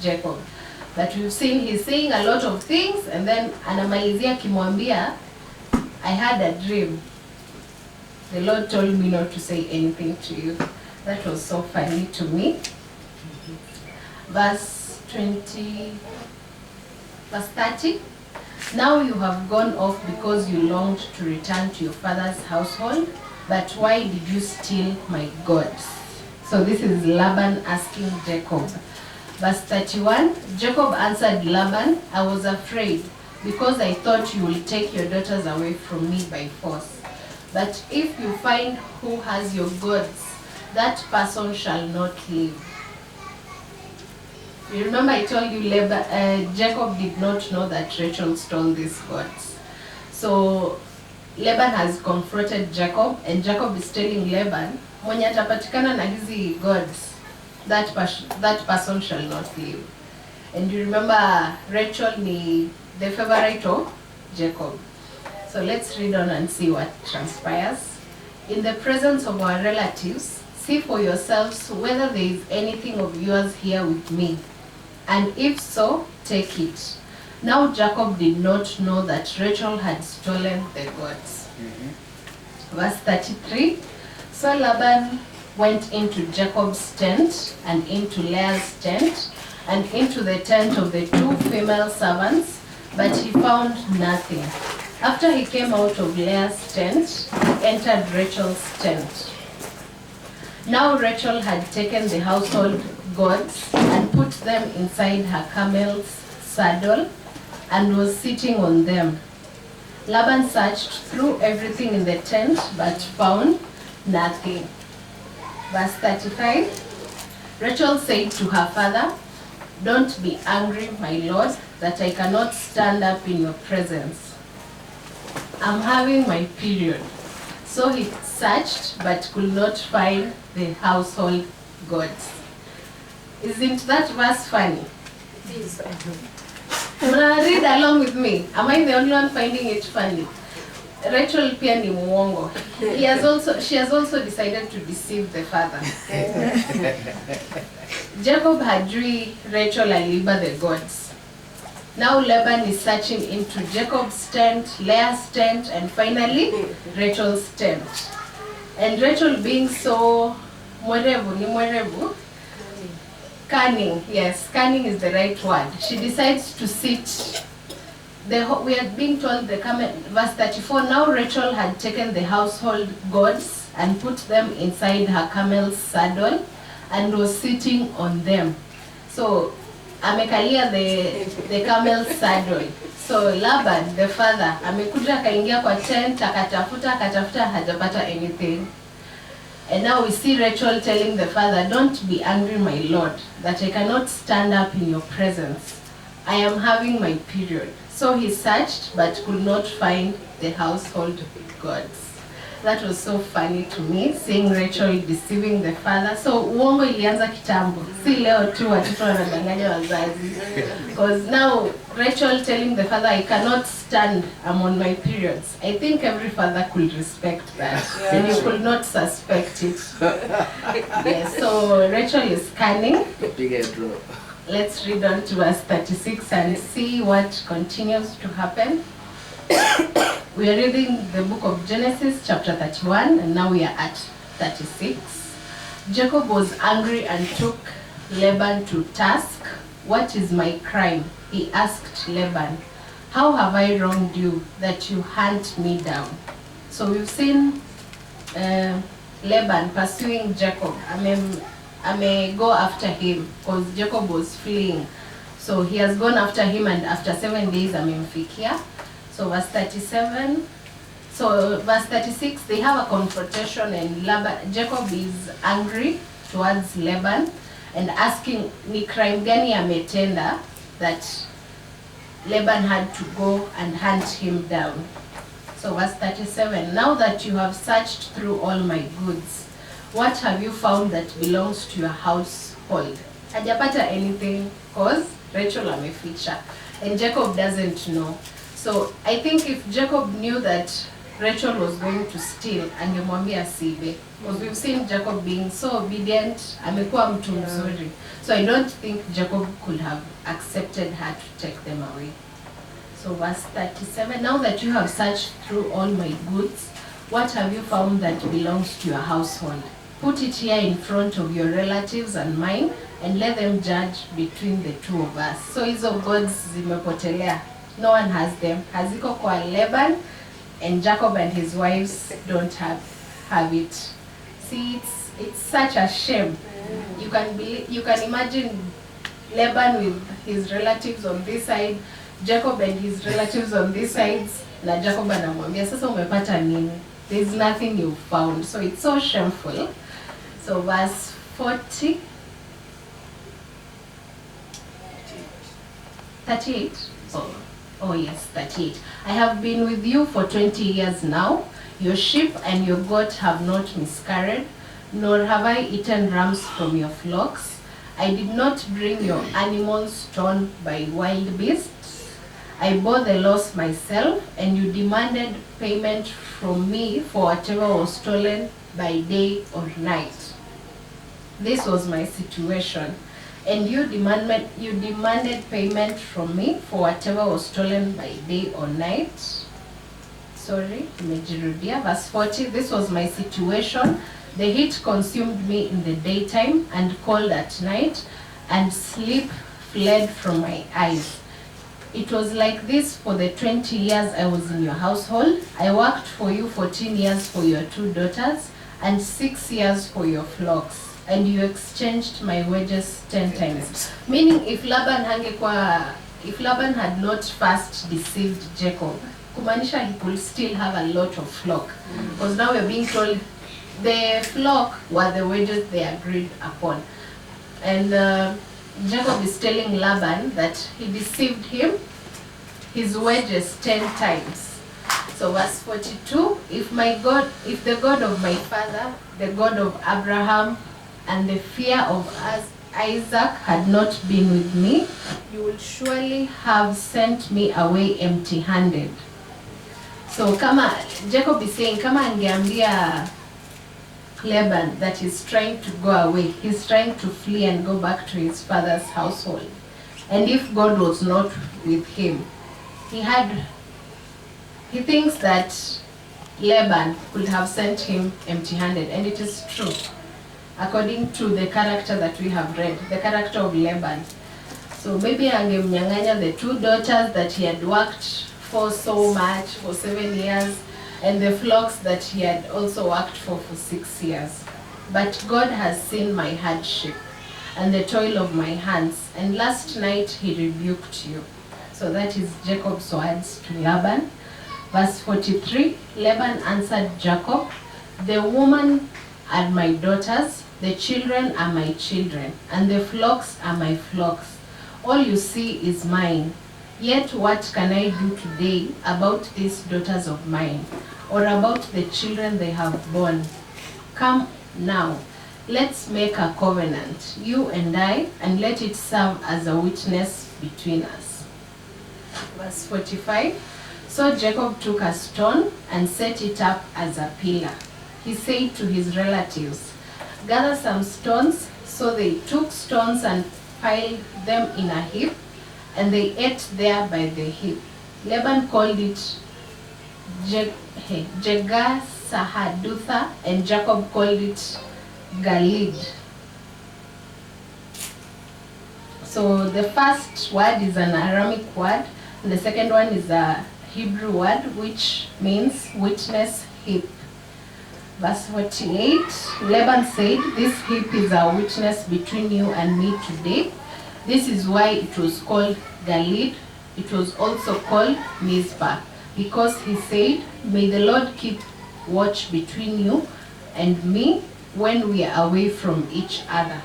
Jacob. But we've seen he's saying a lot of things, and then anamalizia kimwambia, I had a dream. The Lord told me not to say anything to you. That was so funny to me. Verse 30. Now you have gone off because you longed to return to your father's household, but why did you steal my gods? So this is Laban asking Jacob. Verse 31, Jacob answered Laban, I was afraid, because I thought you will take your daughters away from me by force. But if you find who has your gods, that person shall not live. You remember I told you Jacob did not know that Rachel stole these gods. So Laban has confronted Jacob, and Jacob is telling Laban, mwenye atapatikana na hizi gods, that person shall not live. And you remember Rachel ni the favorite of Jacob. So let's read on and see what transpires. In the presence of our relatives, see for yourselves whether there is anything of yours here with me. And if so, take it. Now Jacob did not know that Rachel had stolen the gods. Verse 33. So Laban went into Jacob's tent and into Leah's tent and into the tent of the two female servants, but he found nothing. After he came out of Leah's tent, he entered Rachel's tent. Now Rachel had taken the household gods and put them inside her camel's saddle and was sitting on them. Laban searched through everything in the tent but found nothing. Verse 35, Rachel said to her father, don't be angry, my lord, that I cannot stand up in your presence. I'm having my period. So he searched but could not find the household gods. Isn't that verse funny? Please. Read along with me. Am I the only one finding it funny? Rachel pia ni muongo. She has also decided to deceive the father. Jacob hajui Rachel aliiba the gods. Now Laban is searching into Jacob's tent, Leah's tent, and finally Rachel's tent. And Rachel being so cunning, yes, cunning is the right word. She decides to sit. We are being told verse 34, now Rachel had taken the household gods and put them inside her camel's saddle and was sitting on them. So amekalia the camel's saddle. So Laban, the father, amekuja kaingia kwa tent, akatafuta hajapata anything. And now we see Rachel telling the father, don't be angry, my lord, that I cannot stand up in your presence. I am having my period. So he searched but could not find the household gods. That was so funny to me, seeing Rachel deceiving the father. So uongo ilianza kitambo. Si leo tu watoto wanadanganya wazazi. Because now Rachel telling the father, I cannot stand, I'm on my periods. I think every father could respect that. Yeah. And you could not suspect it. Yes, so Rachel is cunning. Let's read on to verse 36 and see what continues to happen. We are reading the book of Genesis chapter 31 and now we are at 36. Jacob was angry and took Laban to task. What is my crime? He asked Laban. How have I wronged you that you hunt me down? So we've seen Laban pursuing Jacob. I may go after him because Jacob was fleeing. So he has gone after him and after 7 days amemfikia. So verse 37. So verse 36, they have a confrontation and Jacob is angry towards Laban and asking ni crime gani ametenda that Laban had to go and hunt him down. So verse 37, now that you have searched through all my goods, what have you found that belongs to your household? Hajapata anything because Rachel ameficha and Jacob doesn't know. So I think if Jacob knew that Rachel was going to steal, angemwambia asiibe. Because we've seen Jacob being so obedient, amekuwa mtu mzuri. So I don't think Jacob could have accepted her to take them away. So verse 37, now that you have searched through all my goods, what have you found that belongs to your household? Put it here in front of your relatives and mine, and let them judge between the two of us. So hizo gods zimepotelea. No one has them. Haziko kwa Laban, and Jacob and his wives don't have it. See, it's such a shame. You can imagine Laban with his relatives on this side, Jacob and his relatives on this side, na Jacob anamwambia sasa umepata nini? There's nothing you found. So it's so shameful. So verse 40. 38. Oh yes, 38. I have been with you for 20 years now. Your sheep and your goat have not miscarried, nor have I eaten rams from your flocks. I did not bring your animals torn by wild beasts. I bore the loss myself, and you demanded payment from me for whatever was stolen by day or night. This was my situation. And you demanded payment from me for whatever was stolen by day or night. Sorry, nimejirudia. Verse 40, this was my situation. The heat consumed me in the daytime and cold at night, and sleep fled from my eyes. It was like this for the 20 years I was in your household. I worked for you 14 years for your 2 daughters, and 6 years for your flocks. And you exchanged my wages 10 times. Meaning if Laban had not first deceived Jacob, kumaanisha he could still have a lot of flock. Because now we're being told the flock were the wages they agreed upon. And Jacob is telling Laban that he deceived him, his wages 10 times. So verse 42, if the God of my father, the God of Abraham, and the fear of Isaac had not been with me, you will surely have sent me away empty-handed. So kama Jacob is saying, kama angeambia Laban that he's trying to go away, he's trying to flee and go back to his father's household. And if God was not with him, he thinks that Laban could have sent him empty-handed, and it is true. According to the character that we have read, the character of Laban. So maybe angemnyang'anya the 2 daughters that he had worked for so much for 7 years, and the flocks that he had also worked for 6 years. But God has seen my hardship and the toil of my hands, and last night he rebuked you. So that is Jacob's words to Laban. Verse 43, Laban answered Jacob, the woman are my daughters, the children are my children, and the flocks are my flocks. All you see is mine. Yet what can I do today about these daughters of mine, or about the children they have borne? Come now, let's make a covenant, you and I, and let it serve as a witness between us. Verse 45, so Jacob took a stone and set it up as a pillar. He said to his relatives, gather some stones. So they took stones and piled them in a heap, and they ate there by the heap. Laban called it Jegar Sahadutha, and Jacob called it Galid. So the first word is an Aramic word, and the second one is a Hebrew word, which means witness heap. Verse 48, Laban said, this heap is a witness between you and me today. This is why it was called Galid. It was also called Mizpah, because he said, may the Lord keep watch between you and me when we are away from each other.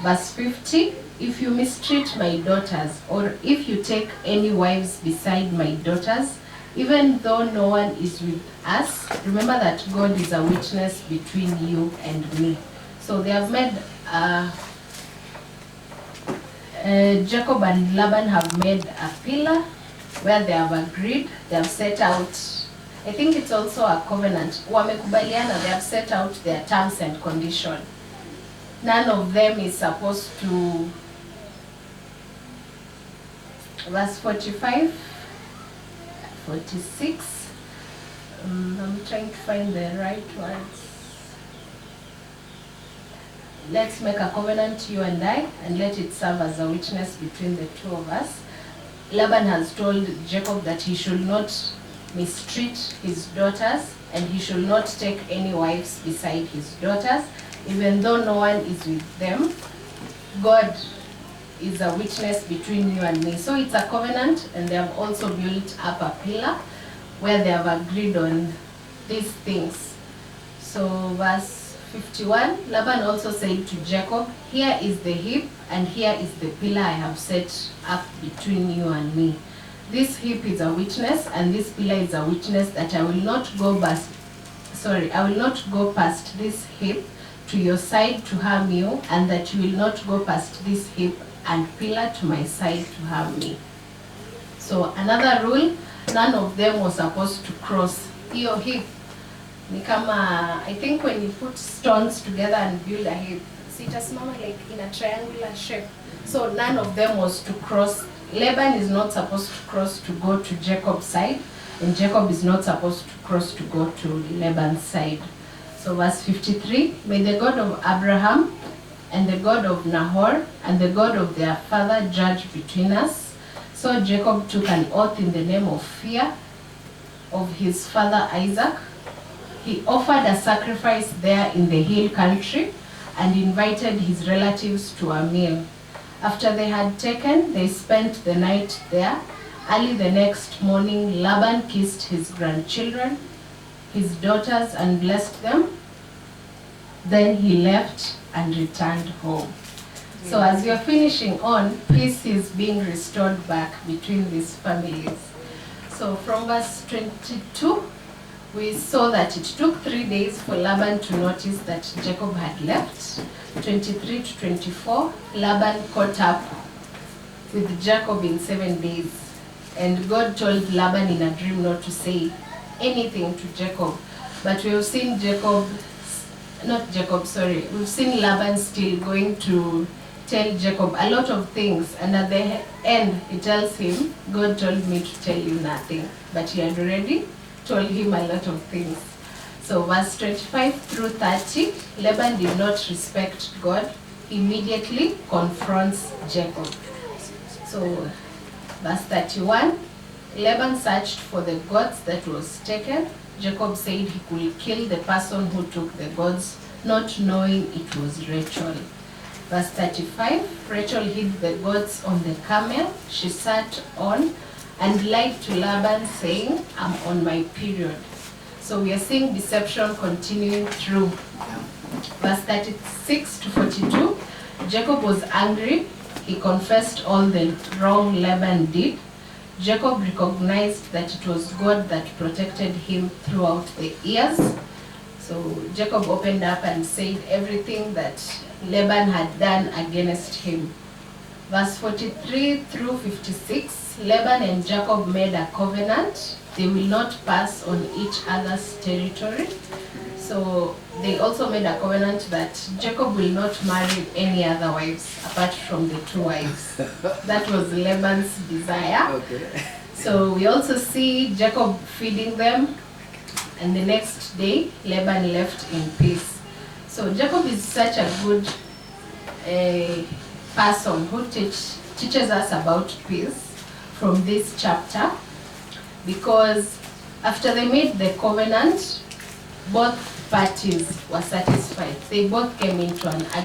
Verse 50, if you mistreat my daughters, or if you take any wives beside my daughters, even though no one is with us, remember that God is a witness between you and me. So they have made, Jacob and Laban have made a pillar where they have agreed, they have set out I think it's also a covenant. Wamekubaliana, they have set out their terms and conditions. None of them is supposed to, verse 45, 46, I'm trying to find the right words. Let's make a covenant, you and I, and let it serve as a witness between the two of us. Laban has told Jacob that he should not mistreat his daughters, and he should not take any wives beside his daughters, even though no one is with them. God is a witness between you and me. So it's a covenant, and they have also built up a pillar where they have agreed on these things. So verse 51, Laban also said to Jacob, here is the heap, and here is the pillar I have set up between you and me. This heap is a witness, and this pillar is a witness that I will not go past this heap to your side to harm you, and that you will not go past this heap and pillar to my side to harm me. So another rule, none of them was supposed to cross your heap. Ni kama, I think when you put stones together and build a heap, so itasimama like in a triangular shape. So none of them was to cross. Laban is not supposed to cross to go to Jacob's side, and Jacob is not supposed to cross to go to Laban's side. So verse 53, may the God of Abraham and the God of Nahor and the God of their father judge between us. So Jacob took an oath in the name of fear of his father Isaac. He offered a sacrifice there in the hill country and invited his relatives to a meal. After they had taken, they spent the night there. Early the next morning, Laban kissed his grandchildren, his daughters, and blessed them. Then he left and returned home. So as you're finishing on, peace is being restored back between these families. So from verse 22, we saw that it took 3 days for Laban to notice that Jacob had left. 23 to 24, Laban caught up with Jacob in 7 days. And God told Laban in a dream not to say anything to Jacob. But we've seen we've seen Laban still going to tell Jacob a lot of things. And at the end, he tells him, God told me to tell you nothing. But he had already told him a lot of things. So verse 25 through 30, Laban did not respect God. He immediately confronts Jacob. So verse 31, Laban searched for the gods that was taken. Jacob said he could kill the person who took the gods, not knowing it was Rachel. Verse 35, Rachel hid the gods on the camel she sat on and lied to Laban, saying, I'm on my period. So we are seeing deception continuing through. Verse 36 to 42, Jacob was angry. He confessed all the wrong Laban did. Jacob recognized that it was God that protected him throughout the years. So Jacob opened up and said everything that Laban had done against him. Verse 43 through 56, Laban and Jacob made a covenant. They will not pass on each other's territory. So they also made a covenant that Jacob will not marry any other wives apart from the 2 wives. That was Laban's desire. Okay. So we also see Jacob feeding them, and the next day Laban left in peace. So Jacob is such a good person who teaches us about peace from this chapter, because after they made the covenant, both parties were satisfied. They both came into an agreement.